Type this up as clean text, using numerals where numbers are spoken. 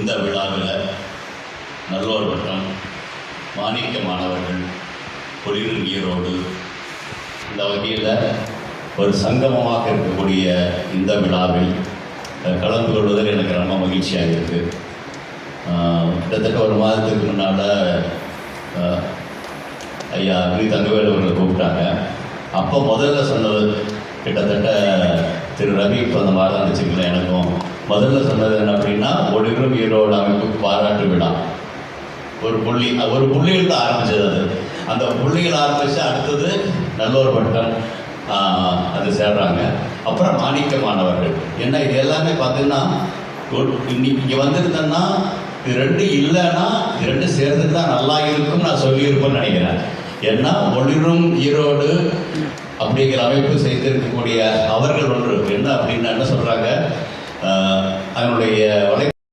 இந்த விழாவில் நல்லோர் வட்டம், மாணிக்க மாணவர்கள், பொலிரும் ஈரோடு இந்த வகையில் ஒரு சங்கமமாக இருக்கக்கூடிய இந்த விழாவில் கலந்து கொள்வதில் எனக்கு ரொம்ப மகிழ்ச்சியாக இருக்குது. கிட்டத்தட்ட ஒரு மாதத்துக்கு முன்னால் ஐயா அக்னி தங்கவேல் அவர்களை கூப்பிட்டாங்க. அப்போ முதல்ல சொன்னது கிட்டத்தட்ட திரு ரவி இப்போ அந்த மாதிரி தான் வச்சுக்கலாம். எனக்கும் முதல்ல சொன்னது என்ன அப்படின்னா, ஒளிரும் ஈரோடு அமைப்பு பாராட்டு விழா. ஒரு புள்ளியில் தான் ஆரம்பித்தது. அந்த புள்ளியில் ஆரம்பித்து அடுத்தது நல்லோர் வட்டம் அது சேர்றாங்க. அப்புறம் மாணிக்க மாணவர்கள். ஏன்னா இது எல்லாமே பார்த்தீங்கன்னா இன்னைக்கு இங்கே வந்திருந்தேன்னா இது ரெண்டு இல்லைன்னா இது ரெண்டு சேர்ந்துட்டு தான் நல்லா இருக்கும்னு நான் சொல்லியிருப்பேன்னு நினைக்கிறேன். ஏன்னா ஒளிரும் ஈரோடு அப்படிங்கிற அமைப்பு செய்திருக்கக்கூடிய அவர்கள் ஒன்று என்ன அப்படின்னா என்ன சொல்கிறாங்க, அதனுடைய